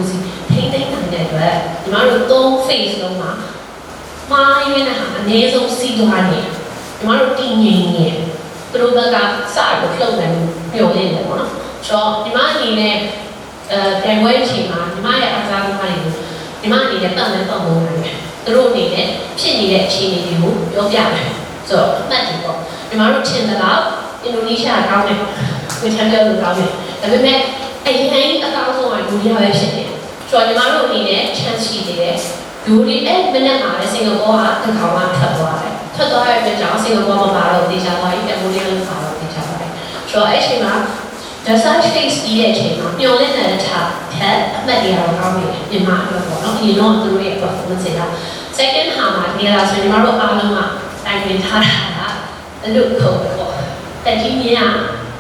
ကိုစီထိန်းသိမ်းနိုင်တဲ့အတွက်ညီမတို့3 phase လုံးမှာမာရွေးနေတာအနည်းဆုံးစီးသွားနေညီမတို့တည်ငြိမ်နေသူတို့ဘက်ကစလို့လှုပ်တယ်မျှော်လင့်တယ်ပေါ့နော်ဆိုတော့ညီမအနေနဲ့ပြန်ဝဲအချိန်မှာညီမရဲ့အားစားသမားတွေကိုညီမအနေနဲ့ပတ်လည်ပတ်ဖို့နိုင်တယ်သူတို့အနေနဲ့ဖြစ်နေတဲ့အခြေအနေတွေကိုပြောပြတယ်ဆိုတော့အမှတ်ကြီးပေါ့ညီမတို့ထင်သလောက်အင်ဒိုနီးရှားကောင်းတယ်ဝေချမ်းပြောလို့ကောင်းတယ်ဒါပေမဲ့အရင်အကောင်းဆုံးကလူတွေပဲဖြစ်နေဆိုတော့ညီမတို့အနေနဲ့ chance ရှိသေးတယ်လူတွေအဲ့မနေ့မှာလည်းစင်ကာပူကတစ်ခါမှထွက်သွားတယ်ထွက်သွားတဲ့အတွက်ကြောင့်စင်ကာပူမှာတော့ဒေသဘာကြီးကမိုးလေးလုံးပါတော့ဒေသဘာကြီးဆိုတော့အဲ့ချိန်မှာ the search phase ပြီးတဲ့အချိန်မှာမျောလင့်တဲ့ထားထက်အမှတ်တွေကတော့ကောင်းနေတယ်မြန်မာအတွက်ပေါ့နော်ဒီတော့သူတို့ရဲ့ performance တွေက second ဟာမှာဒီလားဆိုရင်ညီမတို့အားလုံးကတိုင်ပင်ထားတာအလုပ်ခုံပေါ့တက်ကြီးမြင်ရ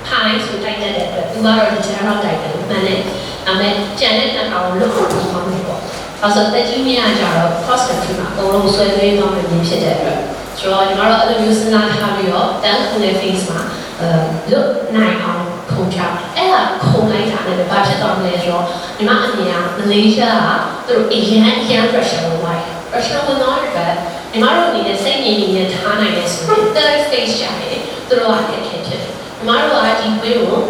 ဖိုင်းဆိုတိုက်တဲ့အတွက်သူကတော့ဒီချမ်းတော့တိုက်တယ်မှန်တယ်ဒါပေမဲ့ကြံတဲ့နှာခေါင်းလုပ်ဖို့ကောင်းတယ်ပေါ့အဲဆိုတက်ကြီးမြင်ရကြတော့ cross country မှာအကုန်လုံးဆွဲသွေးသွားမှမြင်ဖြစ်တဲ့အတွက်ဆိုတော့ညီမတို့အဲ့လိုမျိုးစဉ်းစားထားပြီးတော့တန်းခုတဲ့ phase မှာလွတ်နိုင်အောင်ခုံချအဲ့ဒါခုံလိုက်တာလည်းဘာဖြစ်သွားမလဲဆိုတော့ညီမအနေနဲ့မလေးရှားကသူတို့အရင် pressure ဝင်သွားတယ် pressure ဝင်သွားတဲ့အတွက်ညီမတို့အနေနဲ့စိတ်ငြိမ်ငြိမ်နဲ့ထားနိုင်တဲ့ဆိုရင် third phase ကျတယ်သူတို့ကလည်းဖြစ်တယ်ညီမတို့ကဒီဝေးကို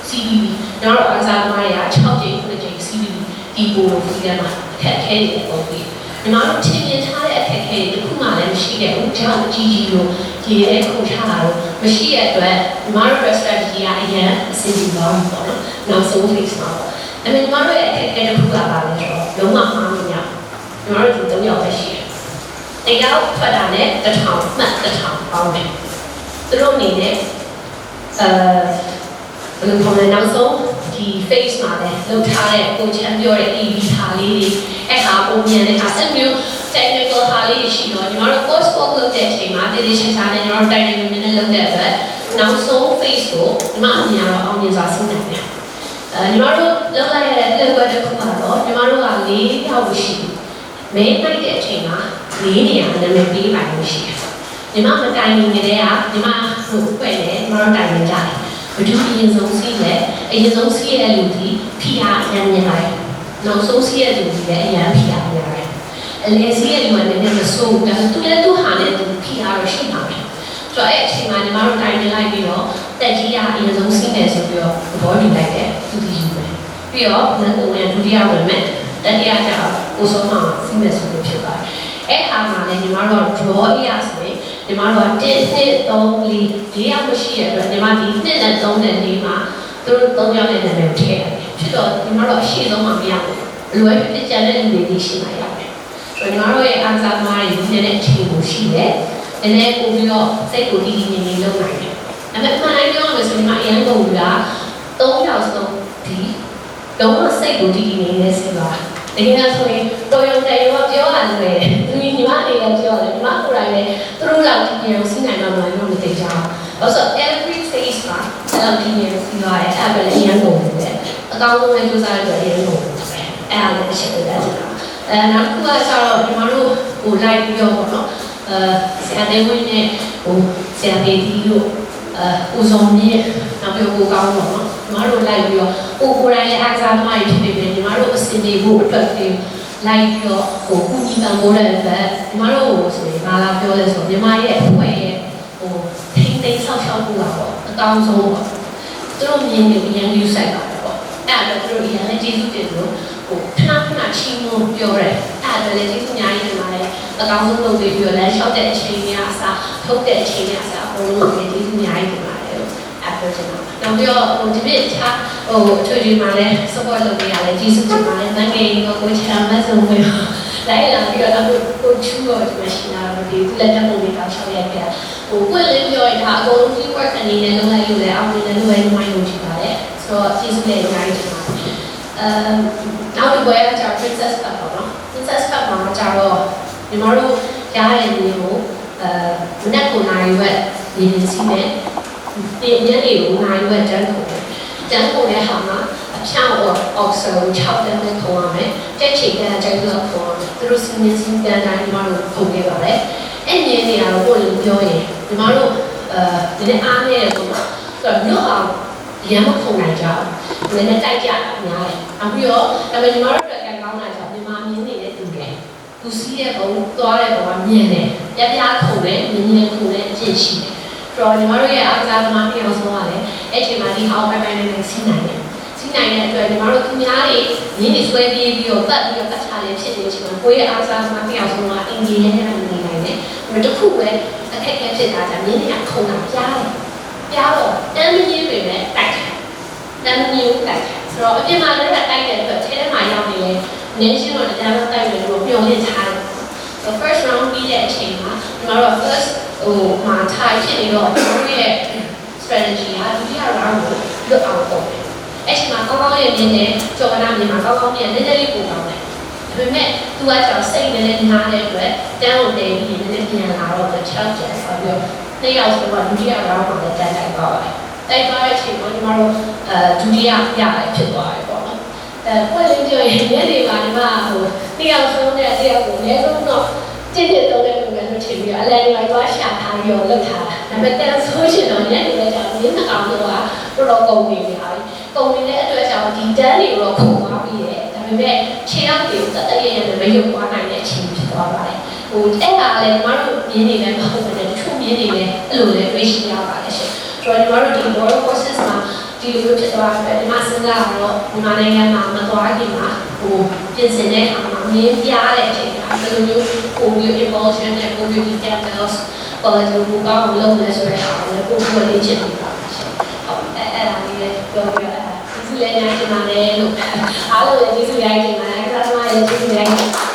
CBB ညီမတို့အားစားသမားတွေက6ကြိမ်9ကြိမ် CBB ဒီပိုဒီထဲမှာအခက်အခဲတွေပုံပြီးညီမတို့ထင်မြင်ထားတဲ့အခက်အခဲတွေတစ်ခုမှလည်းမရှိတဲ့ဘူးကြောင့်ကြီးကြီးလို့ဒီရဲခုန်ချတာတော့မရှိတဲ့အတွက်ညီမတို့ strategy ကအရင်အစီအစဉ်ပါပေါ့နော်နောက်ဆုံး phase မှာပေါ့ဒါပေမဲ့ညီမတို့ရဲ့အခက်အခဲတစ်ခုကပါလဲဆိုတော့လုံးဝမှားမရညီမတို့ဒီ3ယောက်ပဲရှိတယ်တရားထွက်တာနဲ့1000မှတ်1000ပေါင်းတယ်သူတို့အနေနဲ့ဘယ်လိုခေါ်လဲနောက်ဆုံးဒီ face မှာလည်းလောက်ထားတဲ့ကိုချမ်းပြောတဲ့ EV ဟာလေးတွေအဲ့ဟာပုံမြန်တဲ့အခါဆက်မျိုး technical ဟာလေးရှိတော့ညီမတို့ course work လုပ်တဲ့အချိန်မှာတည်တည်ချာချာနဲ့ညီမတို့တိုင်တိုင်မြင်မြင်နဲ့လုပ်တဲ့အတွက်နောက်ဆုံး face ကိုညီမအမြင်ကတော့အောင်မြင်စွာဆုံးနိုင်တယ်ညီမတို့လုပ်လိုက်ရတဲ့လက်ွက်တစ်ခုကတော့ညီမတို့က4ယောက်ရှိမဲနိုင်တဲ့အချိန်မှာ4နေရာနာမည်ပေးပိုင်လို့ရှိတယ်ညီမမတိုင်နေကြတဲ့ကညီမတို့ဖွဲ့တယ်ညီမတို့တိုင်နေကြတယ်ဘယ်သူအရင်ဆုံးစီးလဲအရင်ဆုံးစီးတဲ့လူဒီ PR အရင်မြင်လိုက်နောက်ဆုံးစီးတဲ့လူဒီလည်းအရင် PR မြင်လိုက်အလဲစီးတဲ့လူကလည်းမစိုးဘူးဒါပေမဲ့သူလည်းသူဟာလည်း PR ရရှိမှာပဲဆိုတော့အဲ့အချိန်မှာညီမတို့တိုင်နေလိုက်ပြီးတော့တက်ကြီးကအရင်ဆုံးစီးတယ်ဆိုပြီးတော့သဘောတူလိုက်တယ်သူဒီယူမယ်ပြီးတော့ငန်းကုန်နဲ့ဒုတိယဝင်မဲ့တတိယကျတော့ကိုဆုံးမှာစီးမယ်ဆိုလို့ဖြစ်ပါတယ်အဲ့ဟာမှာလည်းညီမတို့ draw အရာဆိုရင်ညီမတို့က1 2 3 4 4ယောက်မရှိတဲ့အတွက်ညီမဒီ2နဲ့3နဲ့4မှာသူတို့3ယောက်နဲ့နာမည်ထည့်ရတယ်ဖြစ်တော့ညီမတို့အရှိဆုံးမှာမရဘူးလွယ်ဖြစ်ကြတဲ့လူတွေရှိမှရတယ်ဆိုတော့ညီမတို့ရဲ့အားစားသမားတွေဒီနေ့အချိန်ကိုရှိတယ်နည်းနည်းပို့ပြီးတော့စိတ်ကိုတည်တည်ငြိမ်ငြိမ်လုပ်နိုင်တယ်ဒါပေမဲ့မှန်တိုင်းပြောရမယ်ဆိုရင်ညီမအရင်ကုန်က3ယောက်ဆုံးဒီတော့စိတ်ကိုတည်တည်ငြိမ်ငြိမ်စီပါတကယ်ဆိုရင်တော်ရုံတရုံကပြောရတယ်သူညီမတွေလည်းပြောတယ်ညီမကိုယ်တိုင်လည်းသူတို့လောက်ဒီပြေစီနိုင်မှာမလို့မသိကြအောင်။ဆိုတော့ every phase မှာအဲ့ဒီပြေစီရတယ်အဲ့ဒါလည်းအရင်ကုန်တယ်။အကောင်းဆုံးပဲကြိုးစားရတဲ့အရင်ကုန်တယ်။အဲ့ဒါလည်းအချက်ပဲthat's it ။နောက်တစ်ခုကကျတော့ညီမတို့ဟို live ပြောပေါ့နော်။ဆရာတေဝင်းနဲ့ဟိုဆရာတေတီတို့ဦးစုံမြင့်နောက်ပြီးကိုကောင်းပေါ့နော်။ညီမတို့ live ပြီးတော့ကိုယ်တိုင်လည်းအားစားသမားတွေဖြစ်နေတယ်ညီမတို့အစင်တွေကိုအတွက်ပြီးလိုက်ပြီးတော့ဟိုကုညီပံပိုးတဲ့အတွက်ညီမတို့ဆိုရင်ဘာလာပြောလဲဆိုညီမရဲ့အဖွဲ့ရဲ့ဟိုထိန်းသိမ်းဆောက်ရှောက်မှုပါပေါ့အကောင်းဆုံးပေါ့သူတို့မြင်နေအရင်ယူဆိုင်ပါတယ်ပေါ့အဲ့ဒါတော့သူတို့အရင်လည်းကျေးဇူးတင်လို့ဟိုခဏခဏချီးမွမ်းပြောတယ်အဲ့ဒါလည်းကျေးဇူးအများကြီးတင်ပါတယ်အကောင်းဆုံးလုပ်ပြီးတော့လည်းရှောက်တဲ့အချိန်တွေအစားထုတ်တဲ့အချိန်တွေအစားအကုန်လုံးလည်းကျေးဇူးအများကြီးတင်ပါတယ်လို့အဲ့ပြောချင်တာနောက်ပြီးတော့ဟိုဒီနေ့ချာဟိုချွေချွေမှာလည်း support လုပ်ပေးရတယ်ကျေးဇူးတင်ပါတယ်တန်ကေကိုကိုချမ်းမဆုံးပဲလိုက်လာပြီးတော့ကိုချူတော့ဒီမှာရှိတာတော့ဒီလက်တက်ပုံတွေတောက်ချောက်ရိုက်ပြဟိုကိုယ်လည်းပြောရတာအကုန်လုံး teamwork အနေနဲ့လုပ်လိုက်လို့လည်းအောင်မြင်တယ်လို့ပဲမှန်းလို့ရှိပါတယ်ဆိုတော့ကျေးဇူးလည်းအများကြီးတင်ပါတယ်နောက်တစ်ပွဲကကျတော့ Princess Cup ပေါ့နော် Princess Cup မှာကျတော့ညီမတို့ရတဲ့နေကိုမနက်9နာရီဝက်နေနေစီးမယ်ဒီညနေကို9နာရီဝက်တန်းကုန်တန်းကုန်တဲ့ဟာမှာအချောင်းအောက်ဆို6တန်းနဲ့ခေါ်ရမယ်တက်ချီတန်းကျိုးတော့ခေါ်သူတို့စီမင်းစင်းတန်းတိုင်းညီမတို့ခုံခဲ့ပါတယ်အဲ့ဒီနေရာကိုကိုယ်လည်းပြောရင်ညီမတို့ဒီနေ့အားနေတယ်ပေါ့နော်ဆိုတော့မြို့အောင် ရမ်းမခုံနိုင်ကြဘူးနည်းနည်းတိုက်ကြတာများတယ်အခုရောဒါပေမဲ့ညီမတို့အတွက်ကောင်းတာကြောင့်ညီမမြင်နေတဲ့သူတွေသူစီးတဲ့ဘုံသွားတဲ့ဘုံကမြင်တယ်ပြပြခုံတယ်မြင်မြင်ခုံတယ်အကျင့်ရှိတယ်ဆိုတော့ညီမတို့ရဲ့အားကစားသမားတစ်ယောက်ဆုံးရတယ်အဲ့ချိန်မှာဒီဟောင်းပိုင်ပိုင်နဲ့စီးနိုင်တယ်စီးနိုင်တဲ့အတွက်ညီမတို့သူများတွေရင်းနေဆွဲပြေးပြီးတော့ပတ်ပြီးတော့ပတ်ချလေးဖြစ်နေချိန်မှာကိုယ့်ရဲ့အားကစားသမားတစ်ယောက်ဆုံးကအင်ဂျင်နဲ့နေနိုင်တယ်ဒါတခုပဲအခက်အခဲဖြစ်တာကြောင့်မြင်းတွေကခုံတာပြားတယ်ပြားတော့တမ်းမကြီးတွေနဲ့တိုက်တယ်တမ်းမကြီးကိုတိုက်တယ်ဆိုတော့အပြင်မှာလည်းတိုက်တဲ့အတွက်ထဲထဲမှာရောက်နေလေနင်းရှင်းတော့တရားတော့တိုက်တယ်လို့ပြောနေထားတယ် so first round ပြီးတဲ့အချိန်မှာညီမတို့ first မှာ tie ဖြစ်နေတော့ကျွန်တော်ရဲ့ strategy ကဒုတိယ round ကိုလွတ်အောင်လုပ်တယ်အဲ့ချိန်မှာကောင်းကောင်းလေးမြင်တယ်ကျော်ကနာမြင်မှာကောင်းကောင်းမြင်နည်းနည်းလေးပို့ကောင်းတယ်ဒါပေမဲ့သူကကြောင့်စိတ်နည်းနည်းနားတဲ့အတွက်တန်းကိုတည်ပြီးနည်းနည်းပြန်လာတော့ challenge ဆိုပြီးတော့နှစ်ယောက်ဆိုတော့ဒုတိယ round မှာလည်းတိုက်သွားပါတယ်တိုက်သွားတဲ့အချိန်မှာညီမတို့ဒုတိယရဖြစ်သွားတယ်ပေါ့နော်ပွင့်လင်းပြောရင်ညနေမှာညီမနှစ်ယောက်ဆုံးတဲ့တယောက်ကိုအနည်းဆုံးတော့ကျင့်တဲ့သုံးတဲ့ပုံစံမျိုးချိန်ပြီးအလယ်တွေသွားရှာထားပြီးတော့လုပ်ထားတာဒါပေမဲ့တန်းဆိုရှင်တော့ညနေလည်းကြောင့်ရင်းနှကောင်တော့တော်တော်ကုန်နေပြီဟာကုန်နေတဲ့အတွက်ကြောင့်ဒီတန်းတွေတော့ခုံသွားပြီးတယ်ဒါပေမဲ့ခြေထောက်တွေကိုတက်တက်ရရနဲ့မရုပ်သွားနိုင်တဲ့အချိန်ဖြစ်သွားပါတယ်အဲ့ဒါလည်းညီမတို့မြင်းနေလည်းမဟုတ်ဘူးတချို့မြင်းနေလည်းအဲ့လိုလည်းတွေ့ရှိရပါတယ်ရှင်ဆိုတော့ညီမတို့ဒီ moral courses မှာဒီလိုဖြစ်သွားတယ်ဒီမှာစဉ်းစားတော့မြန်မာနိုင်ငံမှာမသွားခင်မှာပြင်ဆင်တဲ့အခါမှာမြင်းပြားတဲ့အချိန်ကဘယ်လိုမျိုး emotion နဲ့ details ပေါ်လာလို့ကောင်းလို့လဲဆိုတဲ့အားလည်းပို့လေ့ကျင့်နေတာပါရှင်ဟုတ်အဲ့ဒါလေးလည်းပြောပြရတာဒီလိုလည်းညာကျင်ပါတယ်လို့အားလုံးလည်းကျေးဇူးရိုက်တင်ပါတယ်ကစားသမားလည်းကျေးဇူးရိုက်တင်